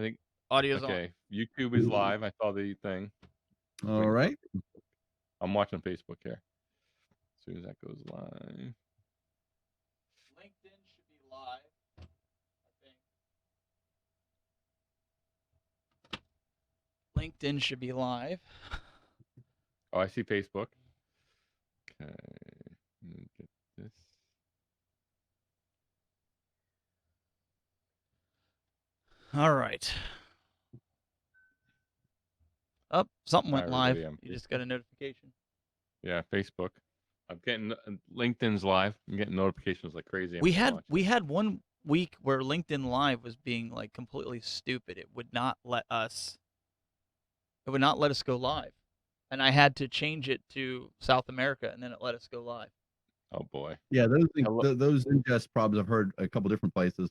think Audio's on. okay. YouTube is live. I saw the thing. All Waiting for right. I'm watching Facebook here. As soon as that goes live. LinkedIn should be live, I think. LinkedIn should be live. Oh, I see Facebook. Okay. Let me get this. All right. Oh, something went Hi, live. everybody. You just got a notification. Yeah, Facebook. I'm getting LinkedIn's live. I'm getting notifications like crazy. We had 1 week where LinkedIn Live was being like completely stupid. It would not let us go live. And I had to change it to South America, and then it let us go live. Oh boy. Yeah, those ingest problems I've heard a couple different places.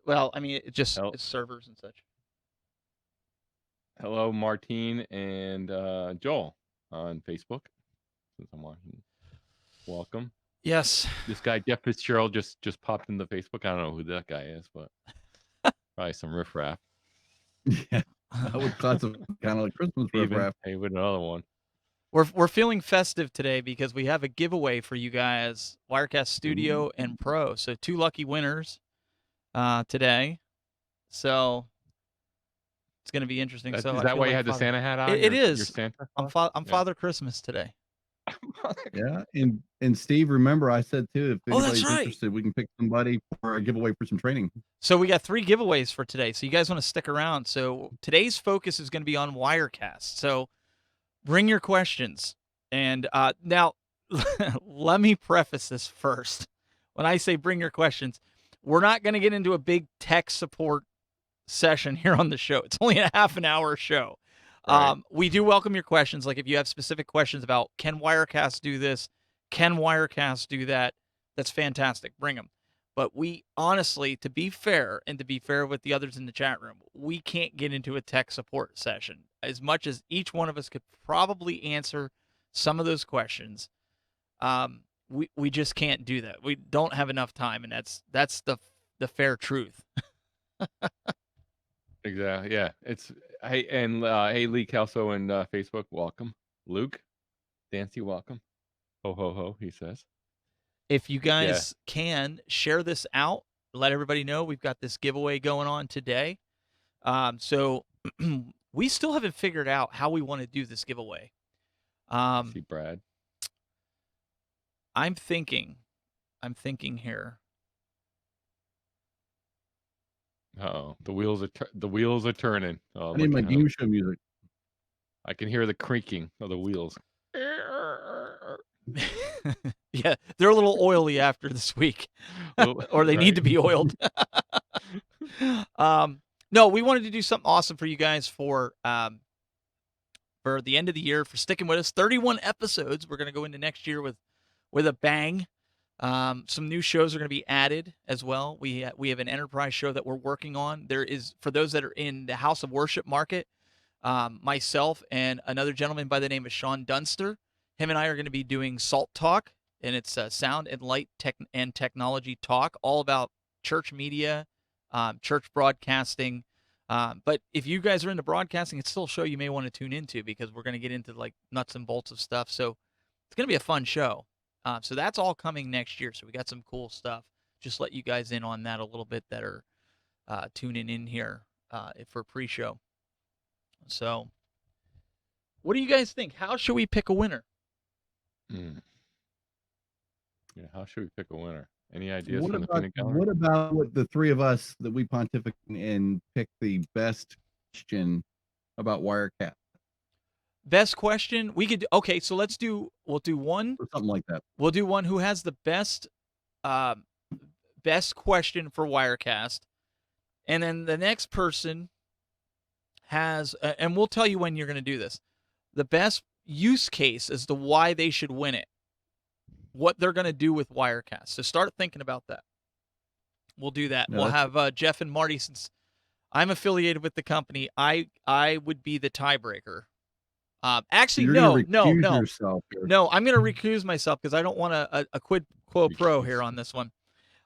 Well, I mean, it's servers and such. Hello, Martine and Joel on Facebook. Since I'm watching, welcome. Yes. This guy Jeff Fitzgerald just popped into Facebook. I don't know who that guy is, but probably some riffraff. Yeah, I would classify kind of like Christmas riffraff. Hey, with another one. We're feeling festive today because we have a giveaway for you guys, Wirecast Studio and Pro. So 2 lucky winners today. So it's going to be interesting. Is so that why you had the Santa hat on? It is. Your Santa? I'm Father Christmas today. Yeah, and Steve, remember I said too, if anybody's that's right. interested, we can pick somebody for a giveaway for some training. So we got 3 giveaways for today. So you guys want to stick around. So today's focus is going to be on Wirecast. So bring your questions. And now, let me preface this first. When I say bring your questions, we're not going to get into a big tech support session here on the show. It's only a half an hour show. Right. We do welcome your questions. Like if you have specific questions about, can Wirecast do this? Can Wirecast do that? That's fantastic. Bring them. But we honestly, to be fair, and to be fair with the others in the chat room, we can't get into a tech support session. As much as each one of us could probably answer some of those questions, we just can't do that. We don't have enough time, and that's the fair truth. Exactly. Yeah. It's hey Lee Kelso and Facebook, welcome. Luke, Dancy, welcome. Ho ho ho, he says. If you guys can share this out, let everybody know we've got this giveaway going on today. So we still haven't figured out how we want to do this giveaway. See Brad. I'm thinking here. Oh, the wheels are turning. Oh, I need my game show music. I can hear the creaking of the wheels. Yeah, they're a little oily after this week, or they need to be oiled. No, we wanted to do something awesome for you guys for the end of the year, for sticking with us. 31 episodes. We're going to go into next year with a bang. Some new shows are going to be added as well. We have an enterprise show that we're working on. There is, for those that are in the House of Worship market, myself and another gentleman by the name of Sean Dunster. Him and I are going to be doing Salt Talk, and it's sound and light and technology talk, all about church media, church broadcasting. But if you guys are into broadcasting, it's still a show you may want to tune into, because we're going to get into like nuts and bolts of stuff. So it's going to be a fun show. So that's all coming next year. So we got some cool stuff. Just let you guys in on that a little bit that are tuning in here for pre-show. So what do you guys think? How should we pick a winner? Yeah, how should we pick a winner? Any ideas What from about, the calendar? what about what the 3 of us that we pontificate and pick the best question about Wirecast? Best question? We could okay, so we'll do one or something like that. We'll do one who has the best question for Wirecast. And then the next person has and we'll tell you when you're going to do this. The best use case as to why they should win it. What they're going to do with Wirecast. So start thinking about that. We'll do that. We'll have Jeff and Marty, since I'm affiliated with the company. I would be the tiebreaker. Actually, no. I'm going to recuse myself because I don't want a quid quo pro here on this one.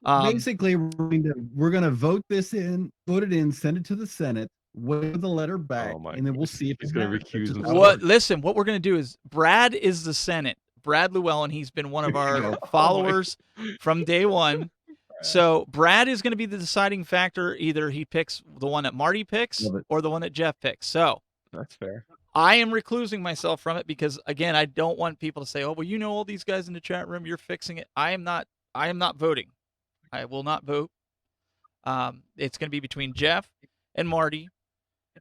Basically, we're going to vote it in, send it to the Senate, wait for the letter back, Oh my and then we'll see if He's it gonna happens. recuse That's just how it himself. works. Listen, what we're going to do is Brad is the Senate. Brad Llewellyn, he's been one of There you our go. followers from day one. So Brad is going to be the deciding factor. Either he picks the one that Marty picks Love it. or the one that Jeff picks. So That's fair. I am reclusing myself from it because, again, I don't want people to say, "Oh, well, you know all these guys in the chat room, you're fixing it." I am not voting. I will not vote. It's going to be between Jeff and Marty,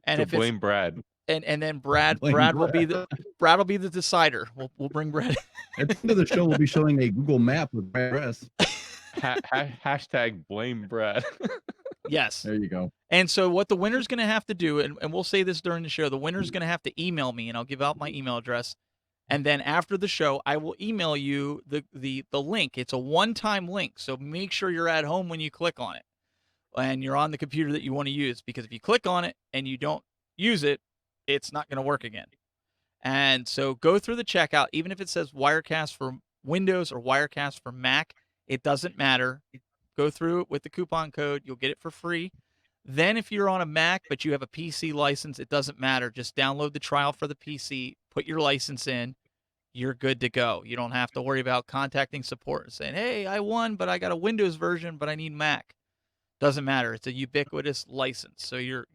and So if blame Brad. and then Brad Blame will be the decider. We'll bring Brad. At the end of the show, we'll be showing a Google map with my address. Hashtag blame Brad. Yes. There you go. And so what the winner's going to have to do, and we'll say this during the show, the winner's going to have to email me, and I'll give out my email address. And then after the show, I will email you the link. It's a one-time link, so make sure you're at home when you click on it, and you're on the computer that you want to use. Because if you click on it and you don't use it, it's not going to work again. And so go through the checkout, even if it says Wirecast for Windows or Wirecast for Mac, it doesn't matter. Go through it with the coupon code. You'll get it for free. Then if you're on a Mac but you have a PC license, it doesn't matter. Just download the trial for the PC, put your license in. You're good to go. You don't have to worry about contacting support and saying, "Hey, I won, but I got a Windows version, but I need Mac." Doesn't matter. It's a ubiquitous license, so you're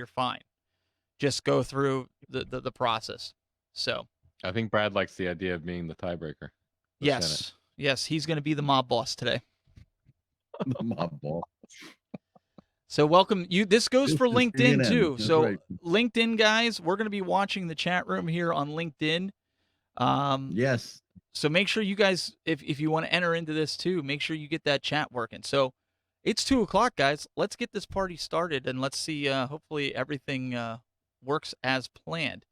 fine. Just go through the process. So I think Brad likes the idea of being the tiebreaker. yes, he's going to be the mob boss today. The mob ball. So welcome you. This goes for This is LinkedIn CNN. too. That's So right. LinkedIn guys, we're going to be watching the chat room here on LinkedIn. Yes. So make sure you guys, if you want to enter into this too, make sure you get that chat working. So it's 2:00, guys. Let's get this party started and let's see. Hopefully everything works as planned.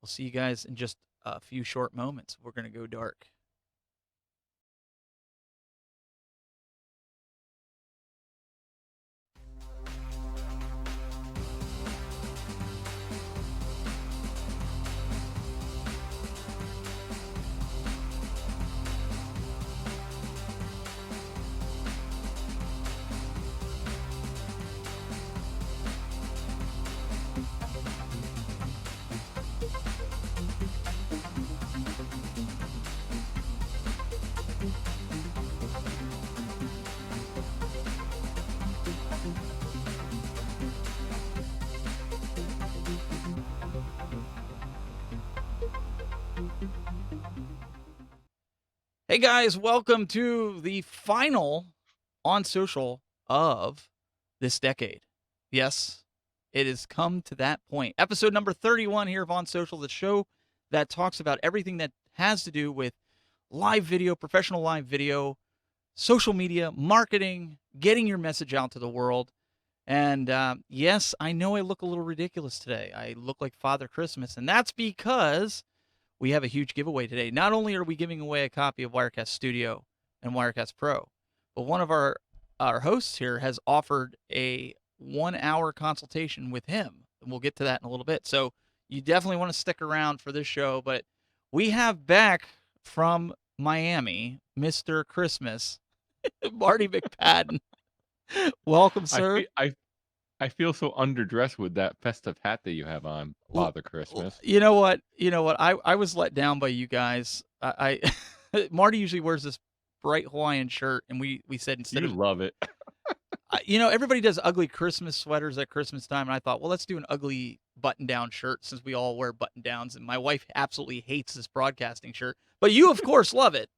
We'll see you guys in just a few short moments. We're going to go dark. Hey guys, welcome to the final On Social of this decade. Yes, it has come to that point. Episode number 31 here of On Social, the show that talks about everything that has to do with live video, professional live video, social media, marketing, getting your message out to the world. And yes, I know I look a little ridiculous today. I look like Father Christmas, and that's because we have a huge giveaway today. Not only are we giving away a copy of Wirecast Studio and Wirecast Pro, but one of our hosts here has offered a 1-hour consultation with him. And we'll get to that in a little bit. So you definitely want to stick around for this show. But we have back from Miami, Mr. Christmas, Marty McPadden. Welcome, sir. I feel so underdressed with that festive hat that you have on, Father Christmas. You know what? I was let down by you guys. I Marty usually wears this bright Hawaiian shirt, and we said instead You love it. everybody does ugly Christmas sweaters at Christmas time, and I thought, well, let's do an ugly button-down shirt since we all wear button-downs, and my wife absolutely hates this broadcasting shirt, but you of course love it,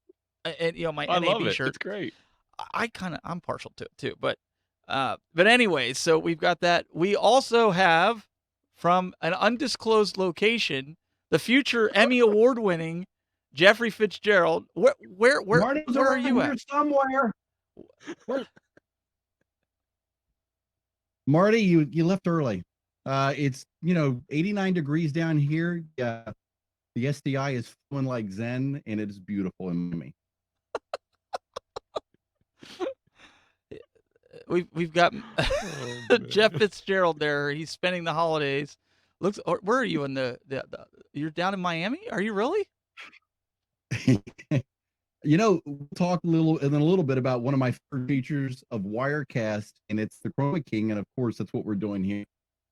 and my I NAB love it. shirt. It's great. I'm partial to it too, but anyway, so we've got that. We also have from an undisclosed location the future Emmy award winning Jeffrey Fitzgerald. Where Marty's are you around at? here somewhere. Marty, you left early. It's 89 degrees down here. Yeah, the SDI is flowing like Zen, and it is beautiful in Miami. We've got Jeff Fitzgerald there. He's spending the holidays. Where are you in the you're down in Miami? Are you really? We'll talk a little bit about one of my favorite features of Wirecast, and it's the Chroma King, and of course, that's what we're doing here.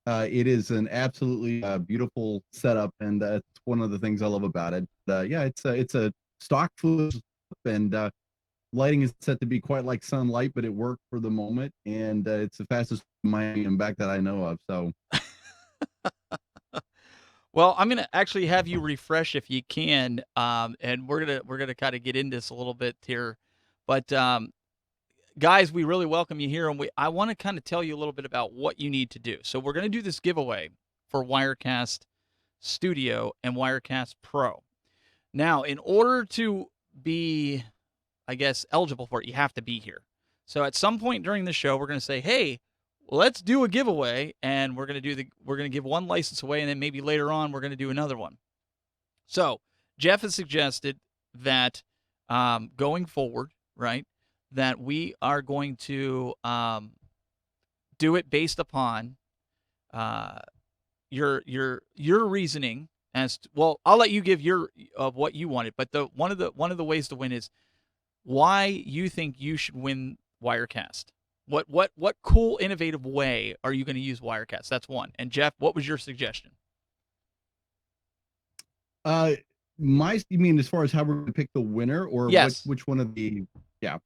It is an absolutely beautiful setup, and that's one of the things I love about it. Yeah, it's a stock footage, and lighting is set to be quite like sunlight, but it worked for the moment, and it's the fastest Miami and back that I know of. So Well, I'm gonna actually have you refresh if you can, and we're gonna kind of get into this a little bit here, but guys, we really welcome you here, and I want to kind of tell you a little bit about what you need to do. So we're gonna do this giveaway for Wirecast Studio and Wirecast Pro. Now, in order to be, I guess, eligible for it, you have to be here. So at some point during the show, we're gonna say, hey, let's do a giveaway, and we're gonna give one license away, and then maybe later on we're gonna do another one. So Jeff has suggested that going forward, right, that we are going to do it based upon your reasoning as to, well, I'll let you give your of what you wanted, but the one of the ways to win is why you think you should win Wirecast. What cool, innovative way are you going to use Wirecast? That's one. And Jeff, what was your suggestion? Uh, you mean as far as how we're going to pick the winner, or Yes. which one of the? Yeah,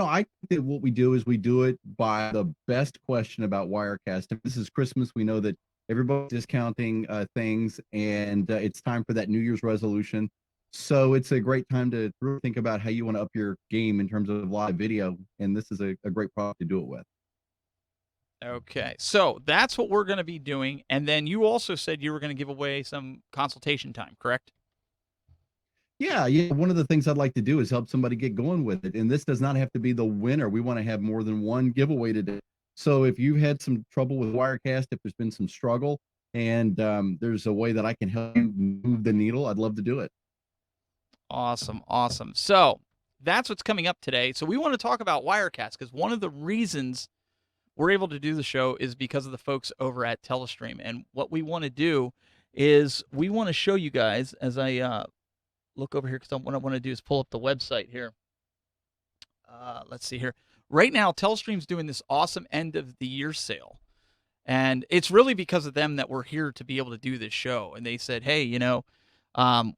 I think that what we do is we do it by the best question about Wirecast. If this is Christmas, we know that everybody's discounting things, and it's time for that New Year's resolution. So it's a great time to really think about how you want to up your game in terms of live video, and this is a great product to do it with. Okay, so that's what we're going to be doing. And then you also said you were going to give away some consultation time, correct? Yeah, yeah. One of the things I'd like to do is help somebody get going with it. And this does not have to be the winner. We want to have more than one giveaway today. So if you've had some trouble with Wirecast, if there's been some struggle, and there's a way that I can help you move the needle, I'd love to do it. Awesome, awesome. So that's what's coming up today. So we want to talk about Wirecast because one of the reasons we're able to do the show is because of the folks over at Telestream. And what we want to do is we want to show you guys as I look over here, because what I want to do is pull up the website here. Let's see here. Right now, Telestream's doing this awesome end of the year sale. And it's really because of them that we're here to be able to do this show. And they said, hey,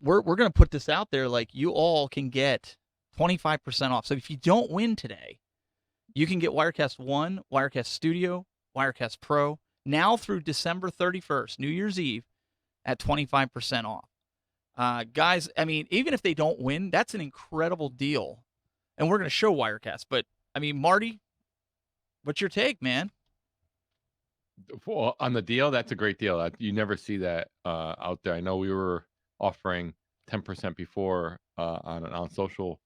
we're going to put this out there. Like, you all can get 25% off. So if you don't win today, you can get Wirecast 1, Wirecast Studio, Wirecast Pro, now through December 31st, New Year's Eve, at 25% off. Guys, I mean, even if they don't win, that's an incredible deal. And we're going to show Wirecast. But, I mean, Marty, what's your take, man? Well, on the deal, that's a great deal. You never see that out there. I know we were offering 10% before on an social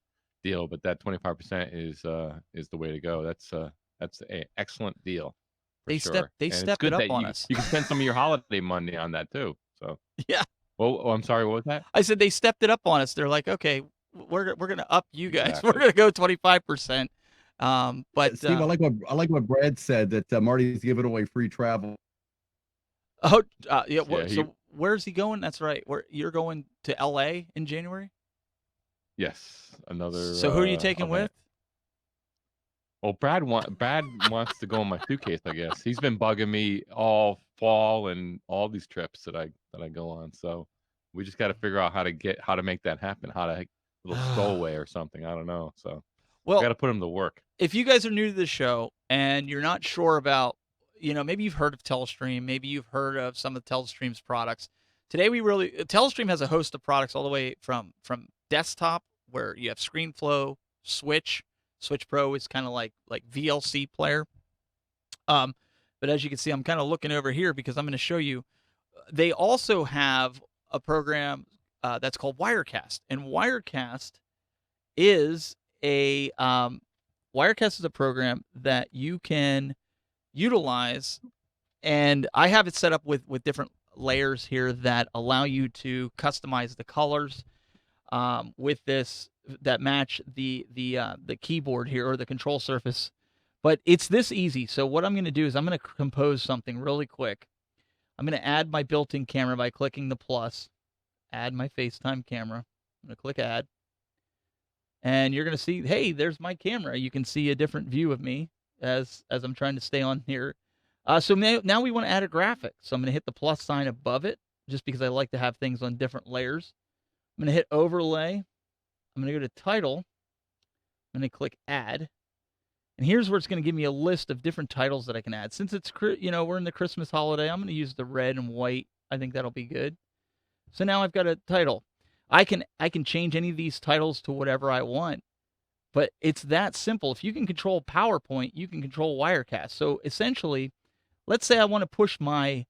deal, but that 25% is the way to go. That's an excellent deal for sure. They stepped it up on us. You can spend some of your holiday money on that too. So yeah. Well, I'm sorry. What was that? I said they stepped it up on us. They're like, okay, we're gonna up you guys. Exactly. We're gonna go 25%. But Steve, I like what Brad said, that Marty's giving away free travel. Oh, yeah. So where's he going? That's right. You're going to LA in January? Yes, another. So who are you taking with? Well, Brad wants to go in my suitcase. I guess he's been bugging me all fall and all these trips that I go on. So we just got to figure out how to make that happen. How to little stowaway or something. I don't know. So got to put him to work. If you guys are new to the show and you're not sure about, maybe you've heard of Telestream, maybe you've heard of some of Telestream's products. Today Telestream has a host of products all the way from desktop, where you have ScreenFlow, Switch Pro is kind of like VLC player. But as you can see, I'm kind of looking over here because I'm going to show you. They also have a program that's called Wirecast, and Wirecast is a program that you can utilize, and I have it set up with different layers here that allow you to customize the colors with this that match the keyboard here, or the control surface. But it's this easy. So what I'm going to do is I'm going to compose something really quick. I'm going to add my built-in camera by clicking the plus, add my FaceTime camera. I'm going to click add. and you're gonna see, hey, there's my camera. You can see a different view of me as I'm trying to stay on here. So now we want to add a graphic. So I'm gonna hit the plus sign above it, just because I like to have things on different layers. I'm gonna hit overlay. I'm gonna go to title. I'm gonna click add. And here's where it's going to give me a list of different titles that I can add. Since it's, we're in the Christmas holiday, I'm going to use the red and white. I think that'll be good. So now I've got a title. I can change any of these titles to whatever I want, but it's that simple. If you can control PowerPoint, you can control Wirecast. So essentially, let's say I want to push my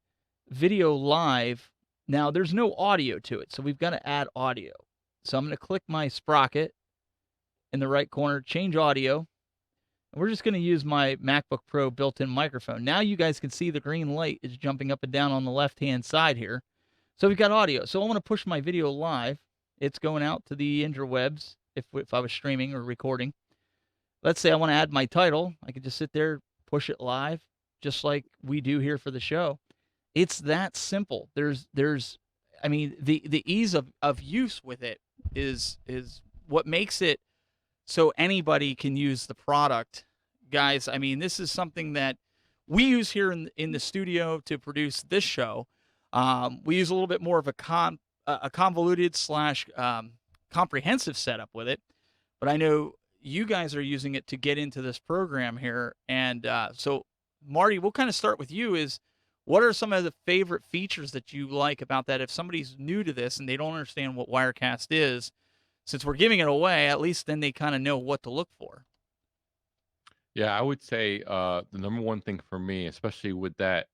video live. Now there's no audio to it, so we've got to add audio. So I'm going to click my sprocket in the right corner, change audio. We're just going to use my MacBook Pro built-in microphone. Now you guys can see the green light is jumping up and down on the left-hand side here. So we've got audio. So I want to push my video live. It's going out to the interwebs if I was streaming or recording. Let's say I want to add my title. I could just sit there, push it live, just like we do here for the show. It's that simple. I mean, the ease of use with it is what makes it so anybody can use the product. Guys, I mean, this is something that we use here in the studio to produce this show. We use a little bit more of a convoluted slash comprehensive setup with it, but I know you guys are using it to get into this program here. And so, Marty, we'll kind of start with you. What are some of the favorite features that you like about that? If somebody's new to this and they don't understand what Wirecast is, since we're giving it away, at least then they kind of know what to look for. Yeah, I would say the number one thing for me, especially with that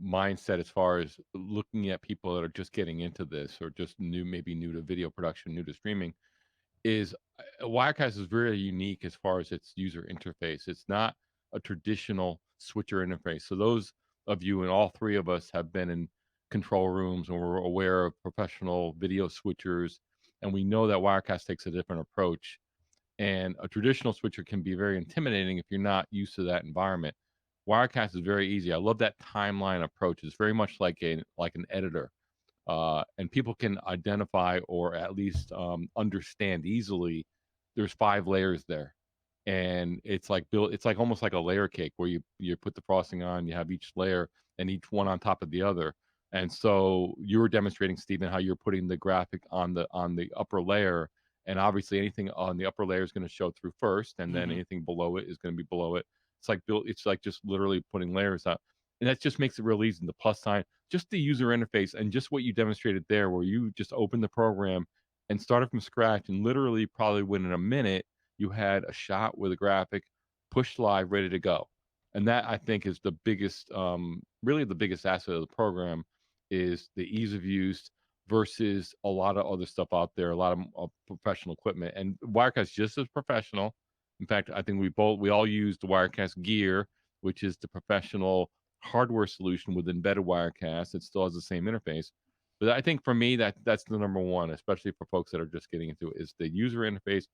mindset as far as looking at people that are just getting into this or just maybe new to video production, new to streaming, is Wirecast is very unique as far as its user interface. It's not a traditional switcher interface. So those of you and all three of us have been in control rooms and we're aware of professional video switchers, and we know that Wirecast takes a different approach. And a traditional switcher can be very intimidating if you're not used to that environment. Wirecast is very easy. I love that timeline approach. It's very much like an editor, and people can identify or at least understand easily. There's 5 layers there, and it's like built. It's like almost like a layer cake where you put the frosting on. You have each layer and each one on top of the other. And so you were demonstrating, Stephen, how you're putting the graphic on the upper layer, and obviously anything on the upper layer is going to show through first, and then anything below it is going to be below it. It's like built. It's like just literally putting layers up, and that just makes it real easy. The plus sign, just the user interface, and just what you demonstrated there, where you just open the program and started from scratch, and literally probably within a minute you had a shot with a graphic, pushed live, ready to go. And that I think is the biggest, really the biggest asset of the program is the ease of use versus a lot of other stuff out there, a lot of professional equipment. And Wirecast just as professional. In fact, I think we all use the Wirecast Gear, which is the professional hardware solution with embedded Wirecast. It still has the same interface. But I think for me, that's the number one, especially for folks that are just getting into it, is the user interface.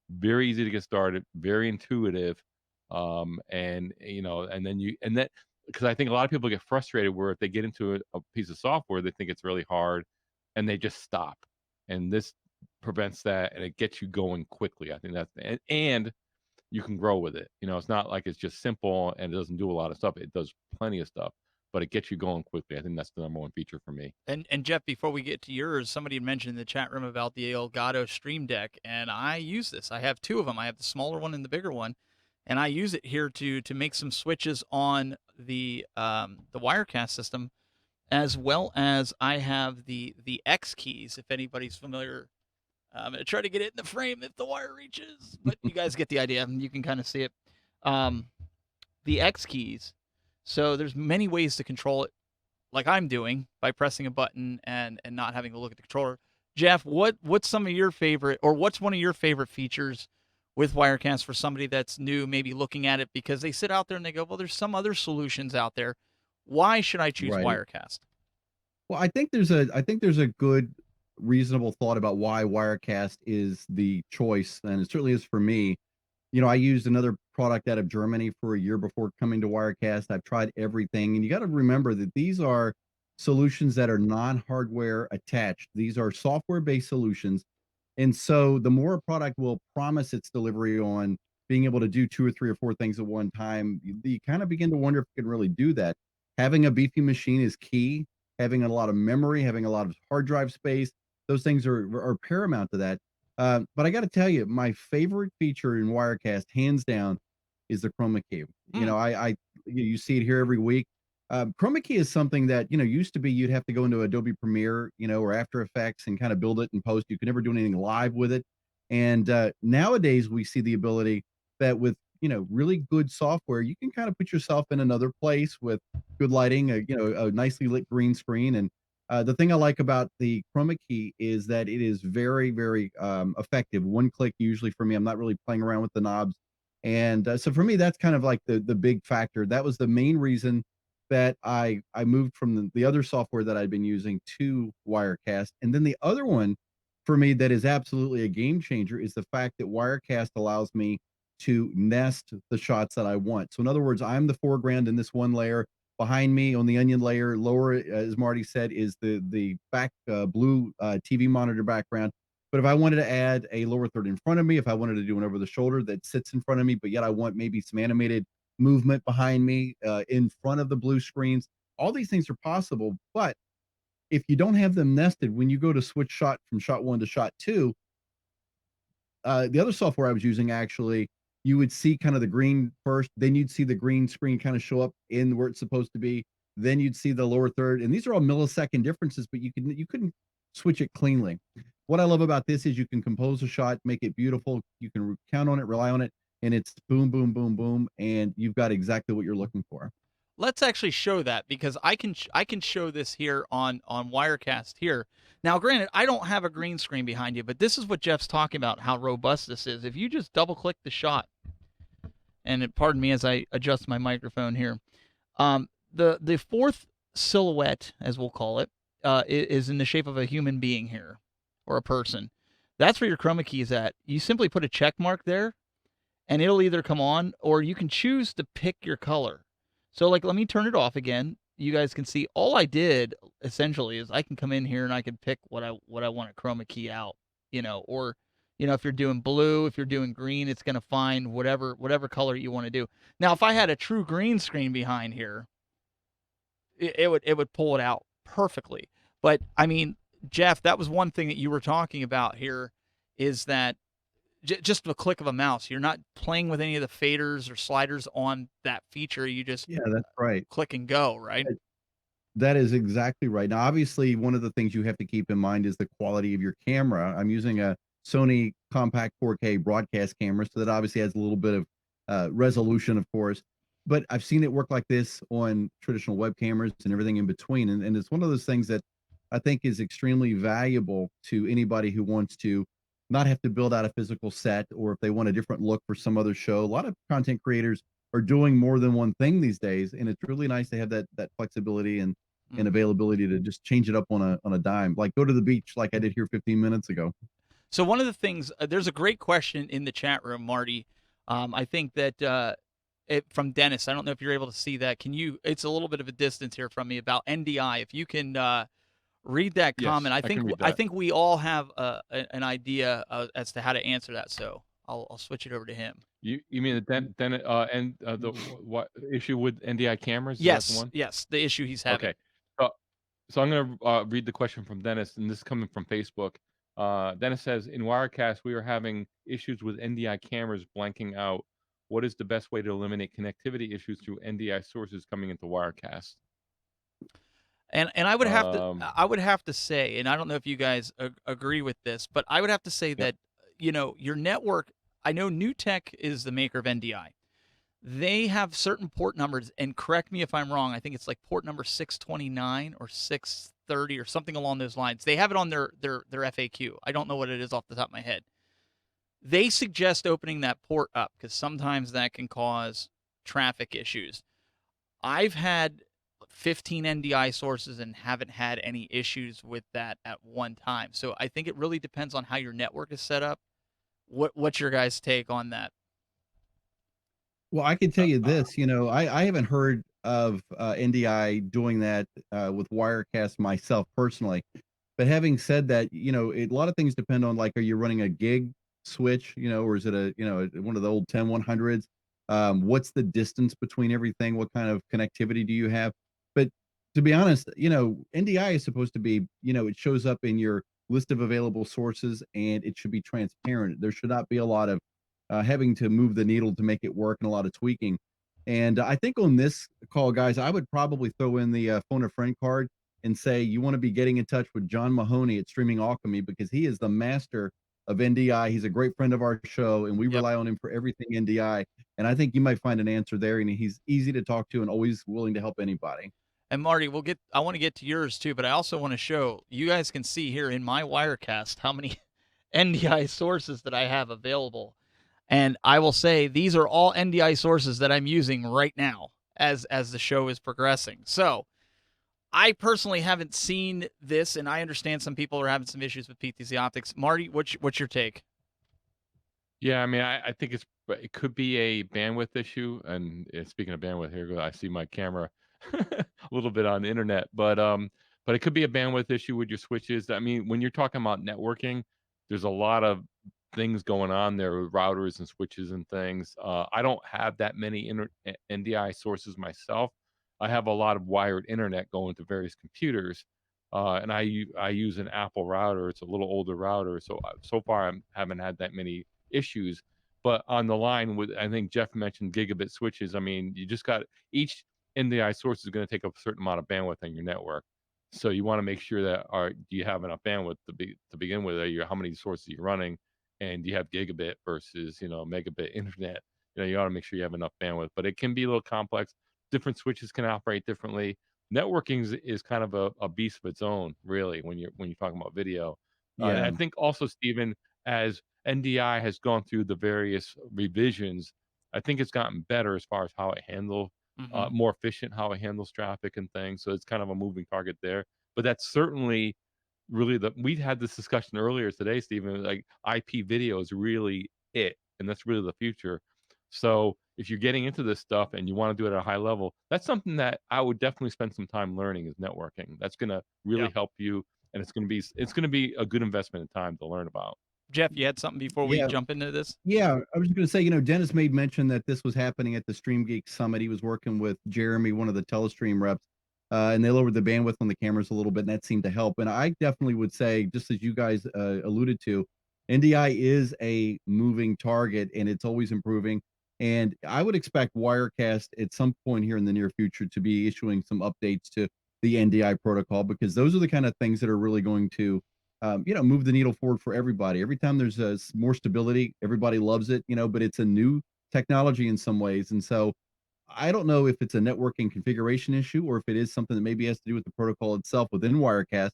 Very easy to get started, very intuitive, and and then because I think a lot of people get frustrated where if they get into a piece of software, they think it's really hard, and they just stop. And this prevents that, and it gets you going quickly. I think and you can grow with it. It's not like it's just simple and it doesn't do a lot of stuff. It does plenty of stuff, but it gets you going quickly. I think that's the number one feature for me. And Jeff, before we get to yours, somebody had mentioned in the chat room about the Elgato Stream Deck, and I use this. I have two of them. I have the smaller one and the bigger one, and I use it here to make some switches on the Wirecast system, as well as I have the X keys. If anybody's familiar, I'm gonna try to get it in the frame if the wire reaches, but you guys get the idea. You can kind of see it. The X keys. So there's many ways to control it, like I'm doing by pressing a button and not having to look at the controller. Jeff, what's some of your favorite, or what's one of your favorite features with Wirecast for somebody that's new, maybe looking at it because they sit out there and they go, well, there's some other solutions out there. Why should I choose Right. Wirecast? Well, I think there's a good, reasonable thought about why Wirecast is the choice, and it certainly is for me. I used another product out of Germany for a year before coming to Wirecast. I've tried everything, and you got to remember that these are solutions that are non-hardware attached. These are software-based solutions, And so the more a product will promise its delivery on being able to do 2 or 3 or 4 things at one time, you kind of begin to wonder if it can really do that. Having a beefy machine is key. Having a lot of memory, having a lot of hard drive space, those things are paramount to that. But I got to tell you, my favorite feature in Wirecast, hands down, is the chroma key. You Hmm. know, you see it here every week. Chroma key is something that used to be you'd have to go into Adobe Premiere, or After Effects and kind of build it in post. You could never do anything live with it. And nowadays we see the ability that with really good software, you can kind of put yourself in another place with good lighting, a nicely lit green screen. And the thing I like about the chroma key is that it is very, very effective. One click usually for me. I'm not really playing around with the knobs, and so for me, that's kind of like the big factor. That was the main reason that I moved from the other software that I'd been using to Wirecast. And then the other one for me that is absolutely a game changer is the fact that Wirecast allows me to nest the shots that I want. So in other words, I'm the foreground in this one layer. Behind me on the onion layer, lower, as Marty said, is the back blue TV monitor background. But if I wanted to add a lower third in front of me, if I wanted to do an over the shoulder that sits in front of me, but yet I want maybe some animated movement behind me, in front of the blue screens. All these things are possible, but if you don't have them nested, when you go to switch shot from shot one to shot two, the other software I was using actually, you would see kind of the green first, then you'd see the green screen kind of show up in where it's supposed to be. Then you'd see the lower third, and these are all millisecond differences, but you couldn't switch it cleanly. What I love about this is you can compose a shot, make it beautiful. You can count on it, rely on it, and it's boom, boom, boom, boom, and you've got exactly what you're looking for. Let's actually show that because I can show this here on Wirecast here. Now, granted, I don't have a green screen behind you, but this is what Jeff's talking about, how robust this is. If you just double click the shot, and pardon me as I adjust my microphone here, the fourth silhouette, as we'll call it, is in the shape of a human being here, or a person. That's where your chroma key is at. You simply put a check mark there, and it'll either come on, or you can choose to pick your color. So, like, let me turn it off again. You guys can see all I did essentially is I can come in here and I can pick what I want to chroma key out, or if you're doing blue, if you're doing green, it's going to find whatever color you want to do. Now, if I had a true green screen behind here, it would pull it out perfectly. But I mean, Jeff, that was one thing that you were talking about here, is that just a click of a mouse, you're not playing with any of the faders or sliders on that feature. You just Yeah, that's right. click and go, right? That is exactly right. Now, obviously, one of the things you have to keep in mind is the quality of your camera. I'm using a Sony compact 4K broadcast camera, so that obviously has a little bit of resolution, of course. But I've seen it work like this on traditional web cameras and everything in between. And it's one of those things that I think is extremely valuable to anybody who wants to not have to build out a physical set, or if they want a different look for some other show. A lot of content creators are doing more than one thing these days, and it's really nice to have that flexibility and Mhm. availability to just change it up on a dime. Like go to the beach like I did here 15 minutes ago. So one of the things, there's a great question in the chat room, Marty. I think that from Dennis. I don't know if you're able to see that. Can you? It's a little bit of a distance here from me about NDI. If you can read that comment, Yes, I can read I that. think we all have an idea as to how to answer that. So I'll switch it over to him. You mean the and the what issue with NDI cameras? Is that the Yes, one? yes, the issue he's having. Okay. So so I'm gonna read the question from Dennis, and this is coming from Facebook. Dennis says, "In Wirecast, we are having issues with NDI cameras blanking out. What is the best way to eliminate connectivity issues through NDI sources coming into Wirecast?" And Um, I would have to say, and I don't know if you guys agree with this, but I would have to say yep. that your network. I know New Tech is the maker of NDI. They have certain port numbers, and correct me if I'm wrong. I think it's like port number 629 or 630 or something along those lines. They have it on their FAQ. I don't know what it is off the top of my head. They suggest opening that port up because sometimes that can cause traffic issues. I've had 15 NDI sources and haven't had any issues with that at one time. So I think it really depends on how your network is set up. What's your guys' take on that? Well, I can tell you Uh, this, I haven't heard of NDI doing that with Wirecast myself personally. But having said that, a lot of things depend on, like, are you running a gig switch, or is it one of the old 10100s? What's the distance between everything? What kind of connectivity do you have? But to be honest, NDI is supposed to be, it shows up in your list of available sources and it should be transparent. There should not be a lot of having to move the needle to make it work and a lot of tweaking. And I think on this call, guys, I would probably throw in the phone a friend card and say you want to be getting in touch with John Mahoney at Streaming Alchemy because he is the master of NDI. He's a great friend of our show, and we Yep. rely on him for everything NDI. And I think you might find an answer there. And he's easy to talk to and always willing to help anybody. And Marty, I want to get to yours too, but I also want to show you guys can see here in my Wirecast how many NDI sources that I have available. And I will say these are all NDI sources that I'm using right now as the show is progressing. So I personally haven't seen this, and I understand some people are having some issues with PTZ optics. Marty, what's your take? Yeah, I mean, I think it could be a bandwidth issue, and speaking of bandwidth, I see my camera a little bit on the internet, but it could be a bandwidth issue with your switches. I mean, when you're talking about networking, there's a lot of things going on there with routers and switches and things. I don't have that many NDI sources myself. I have a lot of wired internet going to various computers, and I use an Apple router. It's a little older router, so far I haven't had that many issues. But on the line with, I think Jeff mentioned gigabit switches. I mean, you just got each NDI source is going to take up a certain amount of bandwidth on your network. So you want to make sure that do you have enough bandwidth to begin with? How many sources you're running, and do you have gigabit versus megabit internet? You ought to make sure you have enough bandwidth. But it can be a little complex. Different switches can operate differently. Networking is kind of a beast of its own, really, when you're talking about video. I Yeah. think also, Stephen, as NDI has gone through the various revisions, I think it's gotten better as far as how it handles, Mm-hmm. more efficient how it handles traffic and things. So it's kind of a moving target there. But that's certainly really we had this discussion earlier today, Stephen. Like IP video is really it, and that's really the future. So if you're getting into this stuff and you want to do it at a high level, that's something that I would definitely spend some time learning is networking. That's going to really Yeah. help you, and it's going to be a good investment in time to learn about. Jeff, you had something before we Yeah. jump into this? Yeah, I was gonna say, Dennis made mention that this was happening at the Stream Geek Summit. He was working with Jeremy, one of the Telestream reps, and they lowered the bandwidth on the cameras a little bit, and that seemed to help. And I definitely would say, just as you guys alluded to, NDI is a moving target, and it's always improving. And I would expect Wirecast at some point here in the near future to be issuing some updates to the NDI protocol because those are the kind of things that are really going to move the needle forward for everybody. Every time there's more stability, everybody loves it, but it's a new technology in some ways. And so I don't know if it's a networking configuration issue or if it is something that maybe has to do with the protocol itself within Wirecast.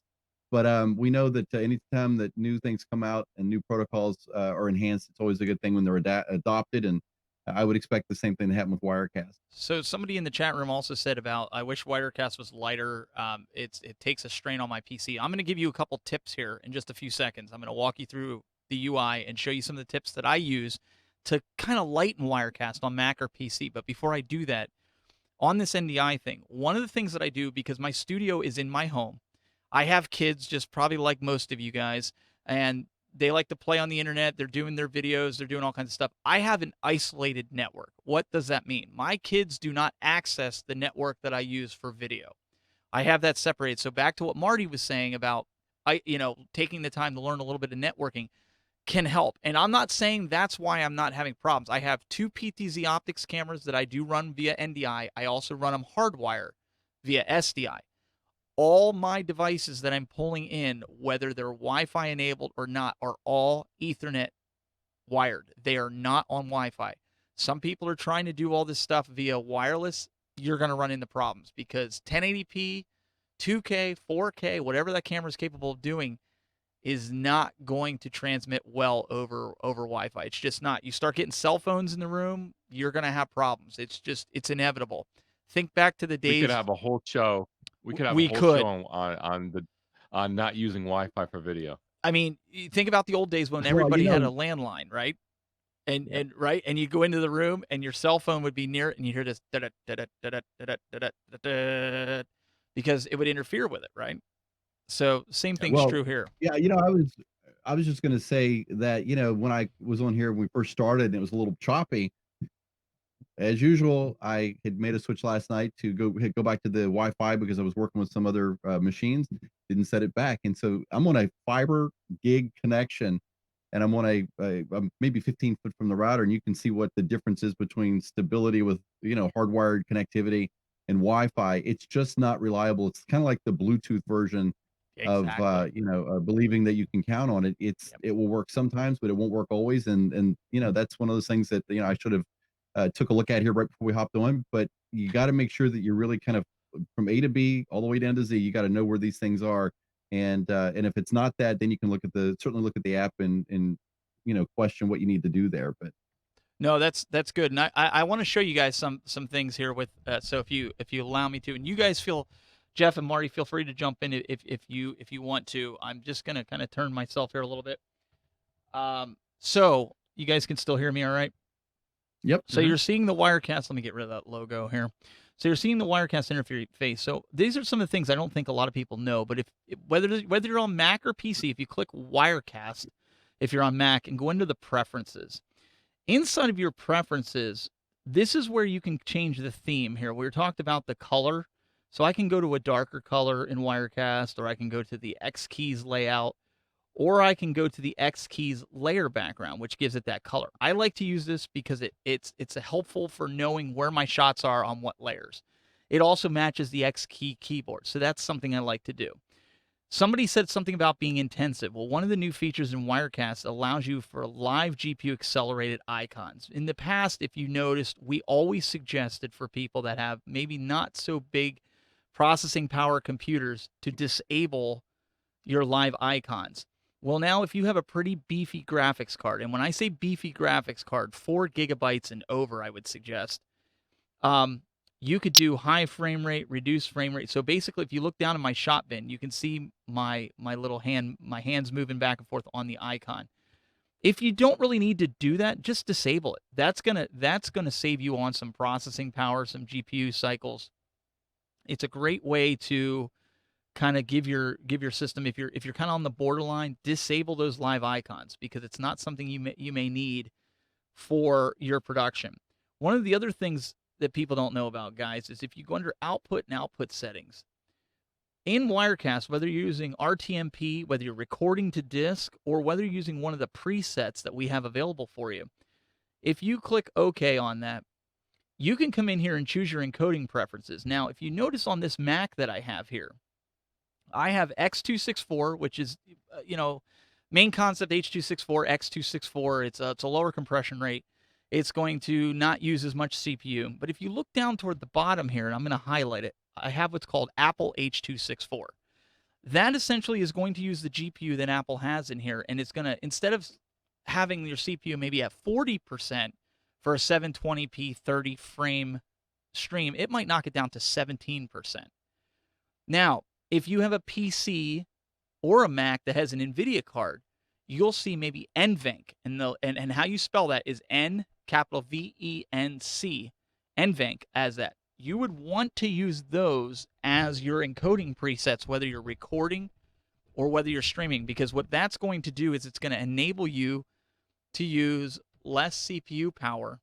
But we know that anytime that new things come out and new protocols are enhanced, it's always a good thing when they're adopted. And I would expect the same thing to happen with Wirecast. So somebody in the chat room also said about I wish Wirecast was lighter. It takes a strain on my PC. I'm going to give you a couple tips here in just a few seconds. I'm going to walk you through the UI and show you some of the tips that I use to kind of lighten Wirecast on Mac or PC. But before I do that, on this NDI thing, one of the things that I do because my studio is in my home, I have kids just probably like most of you guys, and they like to play on the internet. They're doing their videos. They're doing all kinds of stuff. I have an isolated network. What does that mean? My kids do not access the network that I use for video. I have that separated. So back to what Marty was saying about taking the time to learn a little bit of networking can help. And I'm not saying that's why I'm not having problems. I have 2 PTZ optics cameras that I do run via NDI. I also run them hardwire via SDI. All my devices that I'm pulling in, whether they're Wi-Fi enabled or not, are all Ethernet wired. They are not on Wi-Fi. Some people are trying to do all this stuff via wireless. You're going to run into problems because 1080p, 2K, 4K, whatever that camera is capable of doing is not going to transmit well over Wi-Fi. It's just not. You start getting cell phones in the room, you're going to have problems. It's inevitable. Think back to the We could days. have a whole show. We could have a We whole show could. on not using Wi-Fi for video. I mean, you think about the old days when Well, everybody had a landline, right? And Yep. and you go into the room and your cell phone would be near it and you hear this because it would interfere with it, right? So same thing's Well, true here. yeah, I was just gonna say that, when I was on here when we first started and it was a little choppy, as usual, I had made a switch last night to go back to the Wi-Fi because I was working with some other machines, didn't set it back, and so I'm on a fiber gig connection, and I'm on I'm maybe 15 foot from the router, and you can see what the difference is between stability with hardwired connectivity and Wi-Fi. It's just not reliable. It's kind of like the Bluetooth version of Exactly. believing that you can count on it. Yep. It will work sometimes, but it won't work always, and that's one of those things that I should have took a look at here right before we hopped on. But you got to make sure that you're really kind of from A to B all the way down to Z. You got to know where these things are, and if it's not that, then you can certainly look at the app and question what you need to do there. But No, that's good, and I want to show you guys some things here with. So if you allow me to, and you guys feel, Jeff and Marty, feel free to jump in if you want to. I'm just gonna kind of turn myself here a little bit. So you guys can still hear me, all right? yep. So you're seeing the Wirecast. Let me get rid of that logo here. So you're seeing the Wirecast interface. So these are some of the things I don't think a lot of people know. But whether you're on Mac or PC, if you click Wirecast, if you're on Mac and go into the preferences, inside of your preferences, this is where you can change the theme here. We talked about the color. So I can go to a darker color in Wirecast, or I can go to the X keys layout, or I can go to the X keys layer background, which gives it that color. I like to use this because it's helpful for knowing where my shots are on what layers. It also matches the X key keyboard, so that's something I like to do. Somebody said something about being intensive. Well, one of the new features in Wirecast allows you for live GPU accelerated icons. In the past, if you noticed, we always suggested for people that have maybe not so big processing power computers to disable your live icons. Well, now if you have a pretty beefy graphics card, and when I say beefy graphics card, 4 gigabytes and over, I would suggest, you could do high frame rate, reduced frame rate. So basically, if you look down in my shot bin, you can see my little my hands moving back and forth on the icon. If you don't really need to do that, just disable it. That's gonna save you on some processing power, some GPU cycles. It's a great way to kind of give your system, if you're kind of on the borderline, disable those live icons because it's not something you may need for your production. One of the other things that people don't know about, guys, is if you go under output and output settings in Wirecast, whether you're using RTMP, whether you're recording to disk, or whether you're using one of the presets that we have available for you, if you click OK on that, you can come in here and choose your encoding preferences. Now, if you notice on this Mac that I have here, I have X264, which is, main concept H.264, X264. It's a lower compression rate. It's going to not use as much CPU. But if you look down toward the bottom here, and I'm going to highlight it, I have what's called Apple H.264. That essentially is going to use the GPU that Apple has in here, and it's going to, instead of having your CPU maybe at 40% for a 720p 30 frame stream, it might knock it down to 17%. Now, if you have a PC or a Mac that has an NVIDIA card, you'll see maybe NVENC, and how you spell that is N capital VENC, NVENC as that. You would want to use those as your encoding presets, whether you're recording or whether you're streaming, because what that's going to do is it's going to enable you to use less CPU power,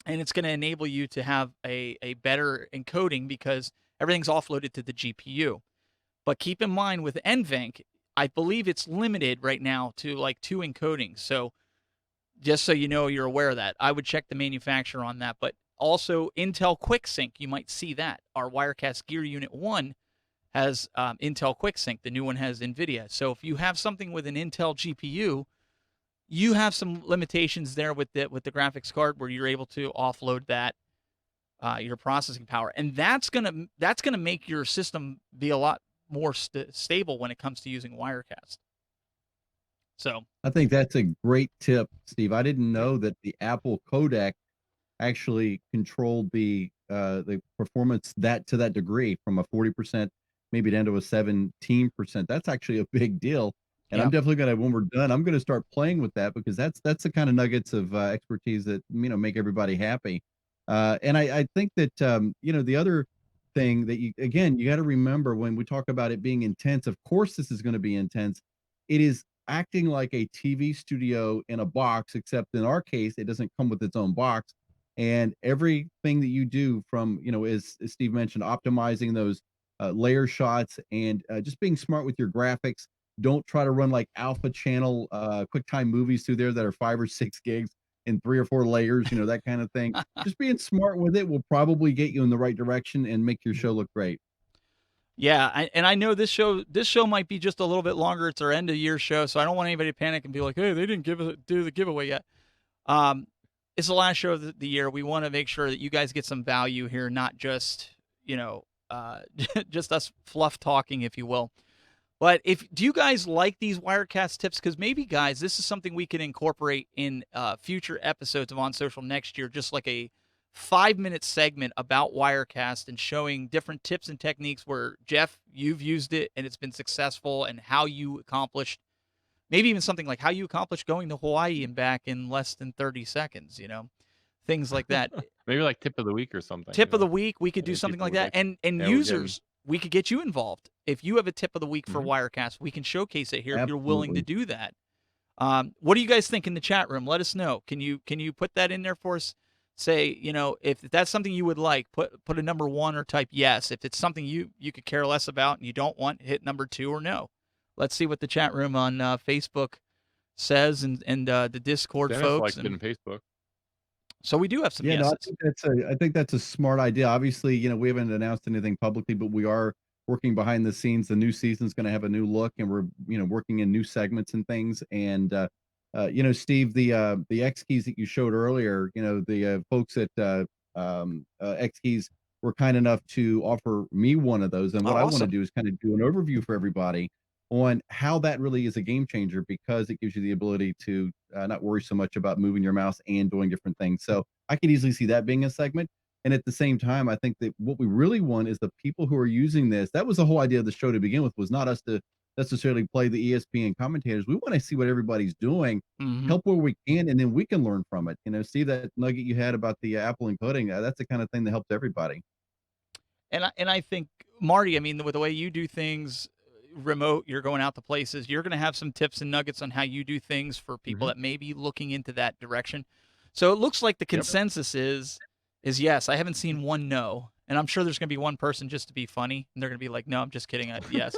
and it's going to enable you to have a better encoding because everything's offloaded to the GPU. But keep in mind with NVENC, I believe it's limited right now to like 2 encodings. So just so you know, you're aware of that. I would check the manufacturer on that. But also Intel QuickSync, you might see that. Our Wirecast Gear Unit 1 has Intel QuickSync. The new one has NVIDIA. So if you have something with an Intel GPU, you have some limitations there with the graphics card where you're able to offload that your processing power, and that's gonna make your system be a lot more stable when it comes to using Wirecast. So I think that's a great tip, Steve. I didn't know that the Apple codec actually controlled the performance to that degree from a 40% maybe down to a 17%. That's actually a big deal. And yeah, I'm definitely gonna, when we're done, I'm gonna start playing with that because that's the kind of nuggets of expertise that make everybody happy. And I think that the other thing that you got to remember when we talk about it being intense. Of course, this is going to be intense. It is acting like a TV studio in a box, except in our case, it doesn't come with its own box. And everything that you do from, as Steve mentioned, optimizing those layer shots and just being smart with your graphics. Don't try to run like alpha channel QuickTime movies through there that are 5 or 6 gigs in 3 or 4 layers, that kind of thing. Just being smart with it will probably get you in the right direction and make your show look great. Yeah, and I know this show might be just a little bit longer. It's our end of year show, so I don't want anybody to panic and be like, "Hey, they didn't do the giveaway yet." Um, it's the last show of the year. We want to make sure that you guys get some value here, not just just us fluff talking, if you will. But do you guys like these Wirecast tips? Because maybe, guys, this is something we can incorporate in future episodes of On Social next year, just like a 5-minute segment about Wirecast and showing different tips and techniques where, Jeff, you've used it and it's been successful, and how you accomplished, maybe even something like how you accomplished going to Hawaii and back in less than 30 seconds, things like that. Maybe like tip of the week or something. Tip of the week, we could I do think something people like would that. And yeah, users, we could get you involved. If you have a tip of the week for Mhm. Wirecast, we can showcase it here if you're willing to Absolutely. do that. What do you guys think in the chat room? Let us know. Can you put that in there for us? Say, if that's something you would like, put a number 1 or type yes. If it's something you could care less about and you don't want, hit number 2 or no. Let's see what the chat room on Facebook says, and the Discord Dennis folks. likes it And in Facebook. so we do have some Yeah, no, yeses. I think that's a smart idea. Obviously, we haven't announced anything publicly, but we are working behind the scenes. The new season's going to have a new look, and we're working in new segments and things. And Steve, the X keys that you showed earlier, the folks at X keys were kind enough to offer me one of those. And Oh, what I want to awesome. do is kind of do an overview for everybody on how that really is a game changer, because it gives you the ability to not worry so much about moving your mouse and doing different things. So I could easily see that being a segment. And at the same time, I think that what we really want is the people who are using this. That was the whole idea of the show to begin with, was not us to necessarily play the ESPN commentators. We want to see what everybody's doing, Hmm. help where we can, and then we can learn from it. See that nugget you had about the apple and pudding. That's the kind of thing that helps everybody. And I think, Marty, I mean, with the way you do things remote, you're going out to places, you're going to have some tips and nuggets on how you do things for people Mhm. that may be looking into that direction. So it looks like the Yep. consensus is yes. I haven't seen one no, and I'm sure there's going to be one person just to be funny, and they're going to be like, "No, I'm just kidding." Yes.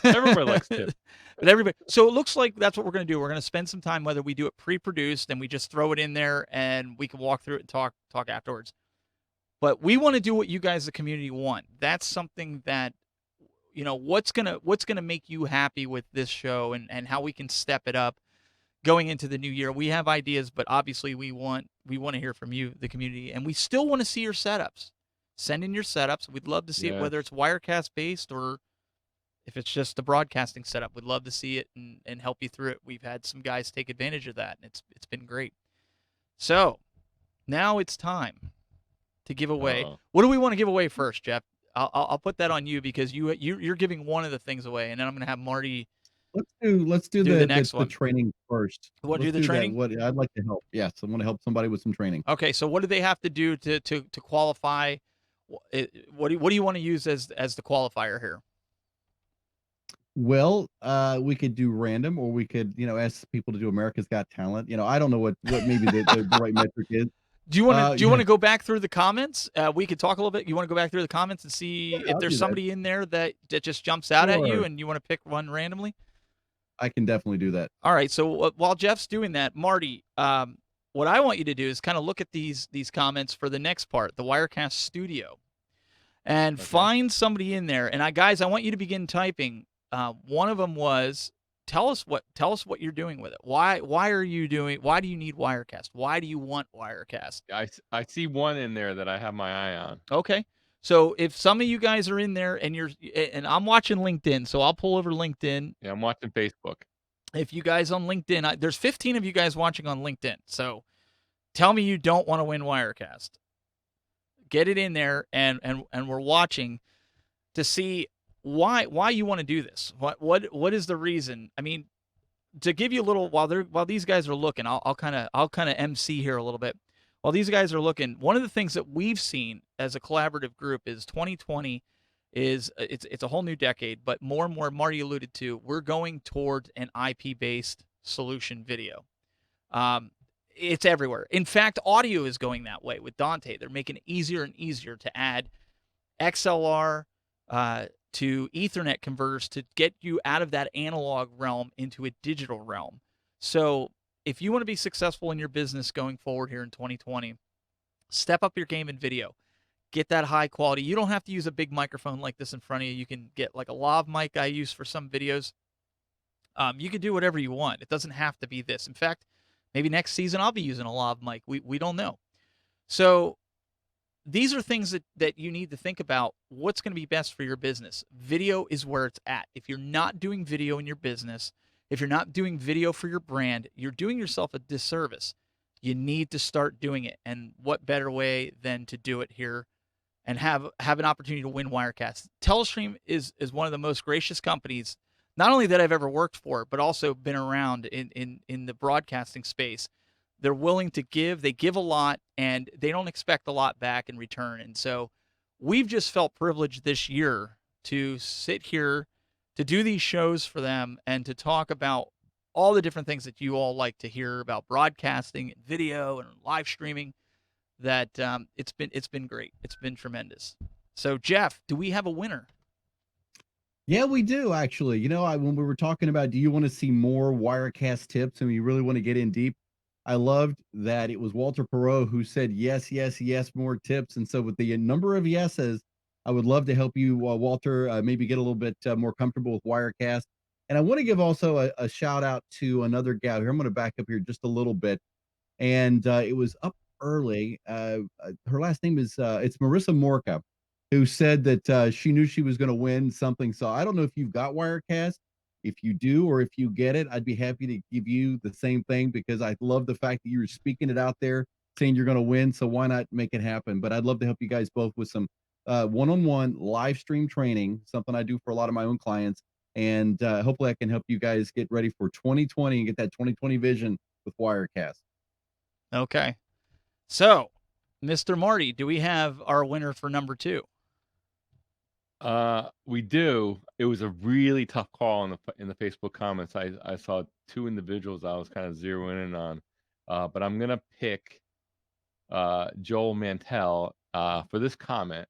Everybody likes tips. But everybody. So it looks like that's what we're going to do. We're going to spend some time, whether we do it pre-produced and we just throw it in there and we can walk through it and talk afterwards. But we want to do what you guys, the community, want. That's something that, what's gonna make you happy with this show, and how we can step it up going into the new year. We have ideas, but obviously we want to hear from you, the community, and we still want to see your setups. Send in your setups. We'd love to see it, Yes. whether it's Wirecast based or if it's just the broadcasting setup. We'd love to see it and help you through it. We've had some guys take advantage of that, and it's been great. So now it's time to give away. Uh-oh. What do we want to give away first, Jeff? I'll put that on you, because you're giving one of the things away, and then I'm going to have Marty Let's do do the the next the one. training first. What, do Let's the do that. training? What I'd like to help. Yes, I want to help somebody with some training. Okay, so what do they have to do to qualify? What do you want to use as the qualifier here? Well, we could do random, or we could, ask people to do America's Got Talent. I don't know what maybe the right metric is. Do you want to Yeah, go back through the comments? We could talk a little bit. You want to go back through the comments and see yeah, if I'll there's do that. somebody in there that just jumps out at you, Sure, and you want to pick one randomly? I can definitely do that. All right. So while Jeff's doing that, Marty, what I want you to do is kind of look at these comments for the next part, the Wirecast Studio, and Okay. find somebody in there. And guys, I want you to begin typing. One of them was, tell us what you're doing with it. Why do you need Wirecast? Why do you want Wirecast? I see one in there that I have my eye on. Okay. So if some of you guys are in there and I'm watching LinkedIn, so I'll pull over LinkedIn. Yeah, I'm watching Facebook. If you guys on LinkedIn, there's 15 of you guys watching on LinkedIn. So tell me you don't want to win Wirecast. Get it in there, and we're watching to see why you want to do this. What is the reason? I mean, to give you a little while these guys are looking, I'll kind of MC here a little bit. Well, these guys are looking. One of the things that we've seen as a collaborative group is 2020 is it's a whole new decade, but more and more, Marty alluded to, we're going toward an IP based solution video. Um, it's everywhere. In fact, audio is going that way with Dante. They're making it easier and easier to add XLR to Ethernet converters to get you out of that analog realm into a digital realm. So if you want to be successful in your business going forward here in 2020, step up your game in video. Get that high quality. You don't have to use a big microphone like this in front of you. You can get like a lav mic I use for some videos. You can do whatever you want. It doesn't have to be this. In fact, maybe next season I'll be using a lav mic. We don't know. So these are things that you need to think about. What's going to be best for your business? Video is where it's at. If you're not doing video in your business, if you're not doing video for your brand, you're doing yourself a disservice. You need to start doing it. And what better way than to do it here and have an opportunity to win Wirecast? Telestream is one of the most gracious companies, not only that I've ever worked for, but also been around in the broadcasting space. They're willing to give. They give a lot, and they don't expect a lot back in return. And so we've just felt privileged this year to sit here, to do these shows for them, and to talk about all the different things that you all like to hear about broadcasting and video and live streaming. That it's been great. It's been tremendous. So Jeff, do we have a winner? Yeah, we do actually. When we were talking about, do you want to see more Wirecast tips and you really want to get in deep? I loved that it was Walter Perot who said yes, yes, yes, more tips. And so with the number of yeses, I would love to help you, Walter, maybe get a little bit more comfortable with Wirecast. And I want to give also a shout out to another gal here. I'm going to back up here just a little bit. And it was up early. Her last name is it's Marissa Morka, who said that she knew she was going to win something. So I don't know if you've got Wirecast. If you do, or if you get it, I'd be happy to give you the same thing because I love the fact that you're speaking it out there, saying you're going to win. So why not make it happen? But I'd love to help you guys both with some one-on-one live stream training, something I do for a lot of my own clients. And hopefully I can help you guys get ready for 2020 and get that 2020 vision with Wirecast. Okay. So, Mr. Marty, do we have our winner for number 2? We do. It was a really tough call in the Facebook comments. I saw 2 individuals I was kind of zeroing in on, but I'm gonna pick Joel Mantell for this comment.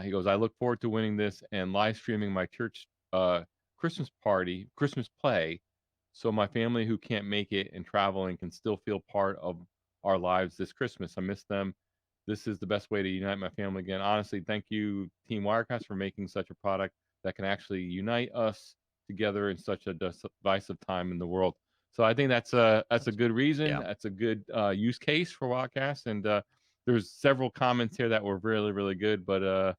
He goes, "I look forward to winning this and live streaming my church Christmas play, so my family who can't make it and traveling can still feel part of our lives this Christmas. I miss them. This is the best way to unite my family again. Honestly, thank you, Team Wirecast, for making such a product that can actually unite us together in such a divisive time in the world." So I think that's a good reason. Yeah. That's a good use case for Wirecast, and there's several comments here that were really, really good. But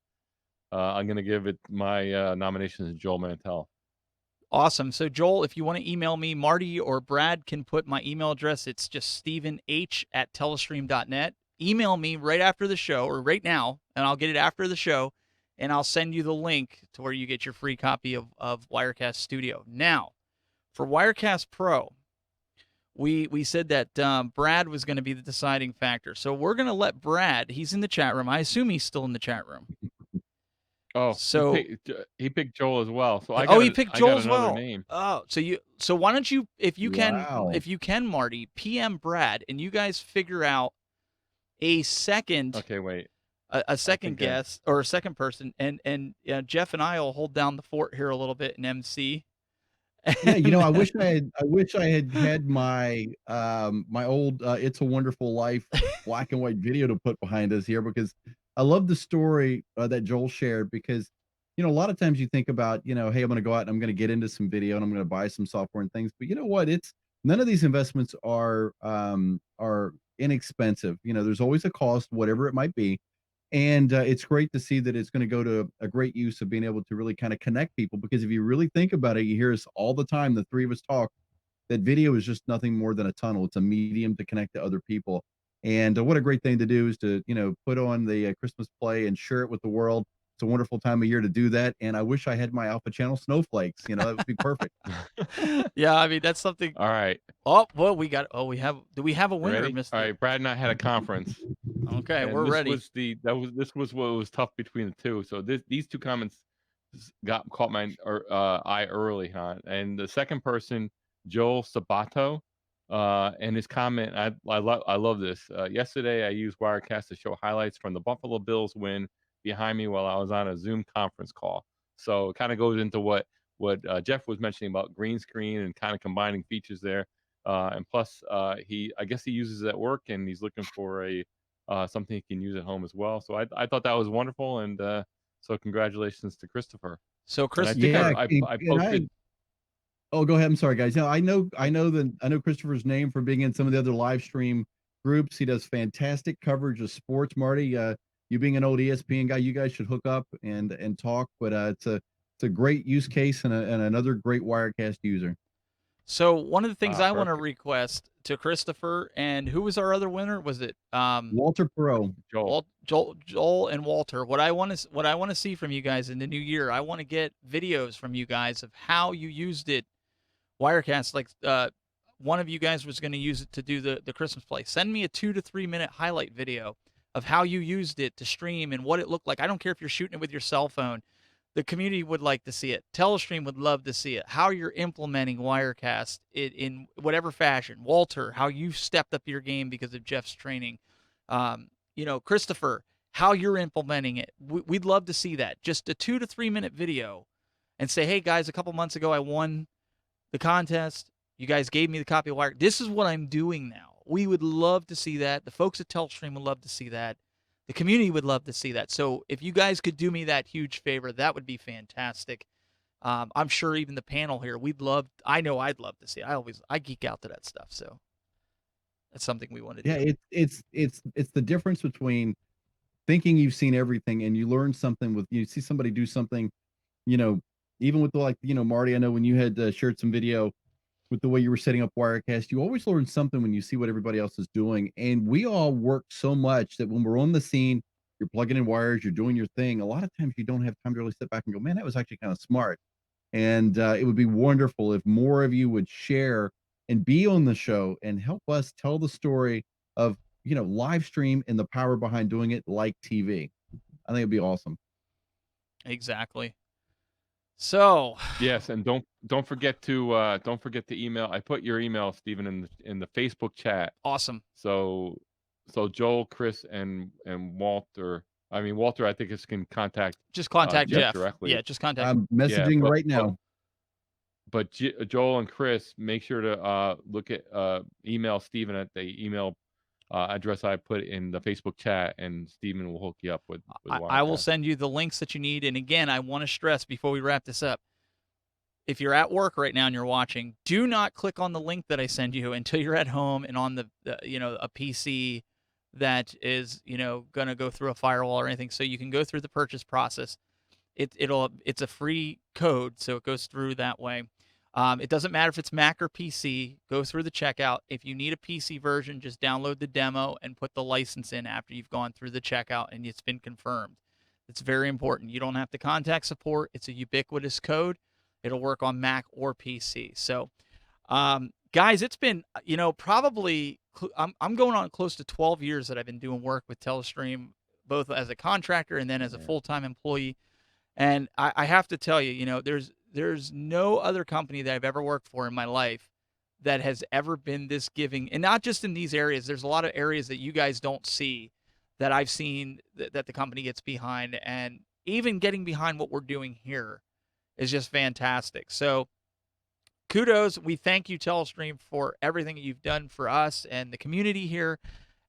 I'm gonna give it my nomination to Joel Mantell. Awesome. So, Joel, if you want to email me, Marty or Brad can put my email address. It's just stevenh@telestream.net. Email me right after the show or right now, and I'll get it after the show, and I'll send you the link to where you get your free copy of Wirecast Studio. Now, for Wirecast Pro, we said that Brad was going to be the deciding factor. So we're going to let Brad, he's in the chat room. I assume he's still in the chat room. Oh, So he picked Joel as well. So he picked Joel as well. Name. Oh, so why don't you, if you Wow. can, Marty, PM Brad, and you guys figure out a second. Okay, wait. A second guest or a second person, and Jeff and I will hold down the fort here a little bit in MC. Yeah, I wish I had my my old It's a Wonderful Life black and white video to put behind us here because I love the story that Joel shared because a lot of times you think about, hey, I'm going to go out and I'm going to get into some video and I'm going to buy some software and things, but you know what? It's none of these investments are inexpensive. There's always a cost, whatever it might be. And it's great to see that it's going to go to a great use of being able to really kind of connect people. Because if you really think about it, you hear us all the time, the three of us talk, that video is just nothing more than a tunnel. It's a medium to connect to other people. And what a great thing to do is to, put on the Christmas play and share it with the world. it's a wonderful time of year to do that. And I wish I had my Alpha Channel snowflakes. You know, that would be perfect. Yeah, I mean, that's something. All right, Oh, well, do we have a you winner, ready? All Mr.? right, Brad and I had a conference, Okay, and we're ready. this was what was tough between the two. So these two comments caught my eye early, huh? And the second person, Joel Sabato, and his comment, I love this. Yesterday, I used Wirecast to show highlights from the Buffalo Bills win behind me while I was on a Zoom conference call. So it kind of goes into what Jeff was mentioning about green screen and kind of combining features there. And plus, I guess he uses it at work, and he's looking for a something he can use at home as well. So I thought that was wonderful, and so congratulations to Christopher. So, And I Chris, think Yeah. I And posted. oh, go ahead. I'm sorry, guys. No, I know Christopher's name from being in some of the other live stream groups. He does fantastic coverage of sports, Marty. You being an old ESPN guy, you guys should hook up and talk. But it's a great use case and another great Wirecast user. so one of the things I want to Perfect. request to Christopher, and who was our other winner? Was it Walter Perot. Joel. Joel and Walter? What I want to see from you guys in the new year, I want to get videos from you guys of how you used it. Wirecast, like one of you guys was going to use it to do the Christmas play. Send me a 2 to 3 minute highlight video of how you used it to stream and what it looked like. I don't care if you're shooting it with your cell phone. The community would like to see it. Telestream would love to see it. How you're implementing Wirecast in whatever fashion. Walter, how you stepped up your game because of Jeff's training. Christopher, how you're implementing it. We'd love to see that. Just a 2 to 3 minute video and say, hey guys, a couple months ago I won the contest. You guys gave me the copy of Wire. This is what I'm doing now. We would love to see that. The folks at Telestream would love to see that. The community would love to see that. So if you guys could do me that huge favor, that would be fantastic. I'm sure even the panel here, I know I'd love to see it. I geek out to that stuff. So that's something we want to Yeah, do. it's the difference between thinking you've seen everything and you learn something with you see somebody do something, you know, even with Marty, I know when you had shared some video with the way you were setting up Wirecast, you always learn something when you see what everybody else is doing. And we all work so much that when we're on the scene, you're plugging in wires, you're doing your thing. A lot of times you don't have time to really sit back and go, man, that was actually kind of smart. And it would be wonderful if more of you would share and be on the show and help us tell the story of, live stream and the power behind doing it like TV. I think it'd be awesome. Exactly. So Yes, and don't forget to email. I put your email, Stephen, in the Facebook chat. awesome. So Joel, Chris, and Walter. I mean Walter, I think can contact Just contact Jeff Jeff. directly. Yeah, just contact. I'm Yeah, messaging right now. But Joel and Chris, make sure to look at email Stephen at the email address I put in the Facebook chat, and Stephen will hook you up with I will Wirecast. send you the links that you need. And again, I want to stress before we wrap this up, if you're at work right now and you're watching, do not click on the link that I send you until you're at home and on a PC that is, going to go through a firewall or anything. So you can go through the purchase process. It's a free code, so it goes through that way. It doesn't matter if it's Mac or PC. Go through the checkout. If you need a PC version, just download the demo and put the license in after you've gone through the checkout and it's been confirmed. It's very important. You don't have to contact support. It's a ubiquitous code. It'll work on Mac or PC. So, guys, it's been probably I'm going on close to 12 years that I've been doing work with Telestream, both as a contractor and then as a full-time employee. And I have to tell you, there's no other company that I've ever worked for in my life that has ever been this giving. And not just in these areas. There's a lot of areas that you guys don't see that I've seen that the company gets behind. And even getting behind what we're doing here is just fantastic. So kudos. We thank you, Telestream, for everything that you've done for us and the community here.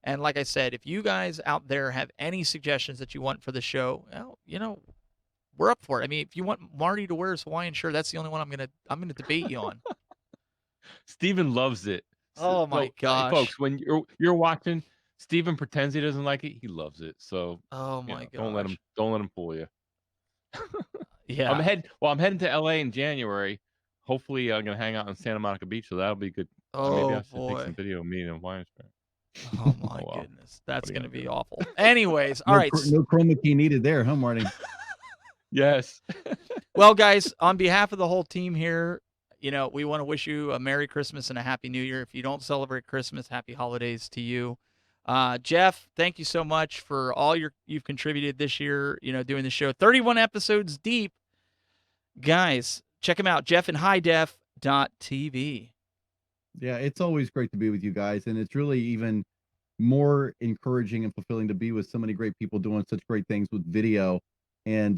And like I said, if you guys out there have any suggestions that you want for the show, well, we're up for it. I mean, if you want Marty to wear his Hawaiian shirt, that's the only one I'm gonna debate you on. Stephen loves it. Oh my gosh, folks! When you're watching, Stephen pretends he doesn't like it. He loves it. So oh my gosh, don't let him fool you. Yeah, I'm heading to LA in January. Hopefully, I'm gonna hang out in Santa Monica Beach, so that'll be good. Maybe I should take some video of me in a Hawaiian shirt. Oh my well. goodness, that's What are you gonna gonna be do? awful. Anyways, all right. No chroma key needed there, huh, Marty? Yes. Well, guys, on behalf of the whole team here, we want to wish you a Merry Christmas and a Happy New Year. If you don't celebrate Christmas, Happy Holidays to you. Jeff, thank you so much for all you've contributed this year, doing the show. 31 episodes deep. Guys, check him out, Jeff and HighDef.tv. Yeah, it's always great to be with you guys, and it's really even more encouraging and fulfilling to be with so many great people doing such great things with video. And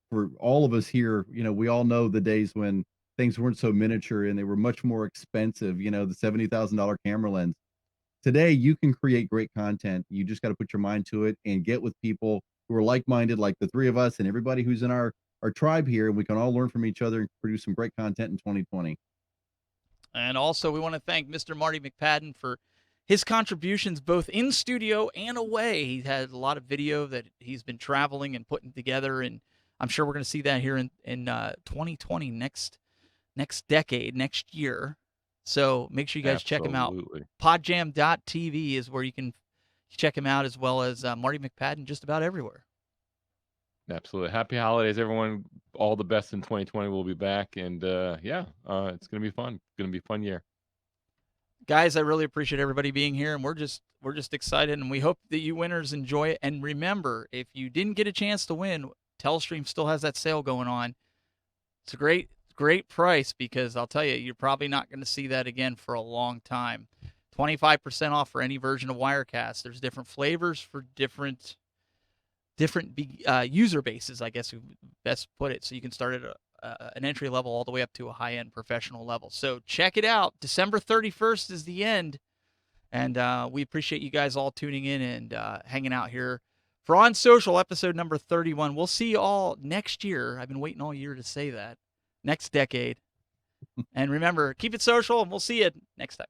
for all of us here, we all know the days when things weren't so miniature and they were much more expensive. The $70,000 camera lens. Today, you can create great content. You just got to put your mind to it and get with people who are like-minded, like the three of us and everybody who's in our tribe here, and we can all learn from each other and produce some great content in 2020. And also, we want to thank Mr. Marty McPadden for his contributions both in studio and away. He had a lot of video that he's been traveling and putting together, and I'm sure we're going to see that here in 2020, next decade, next year. So make sure you guys check him out. Podjam.tv is where you can check him out, as well as Marty McPadden just about everywhere. Absolutely. Happy holidays, everyone. All the best in 2020. We'll be back. And it's going to be fun. It's going to be a fun year. Guys, I really appreciate everybody being here, and we're just excited, and we hope that you winners enjoy it. And remember, if you didn't get a chance to win, Telestream still has that sale going on. It's a great price, because I'll tell you, you're probably not going to see that again for a long time. 25% off for any version of Wirecast. There's different flavors for different user bases, I guess we best put it. So you can start at an entry level all the way up to a high-end professional level. So check it out. December 31st is the end. And we appreciate you guys all tuning in and hanging out here for On Social, episode number 31. We'll see you all next year. I've been waiting all year to say that. Next decade. And remember, keep it social, and we'll see you next time.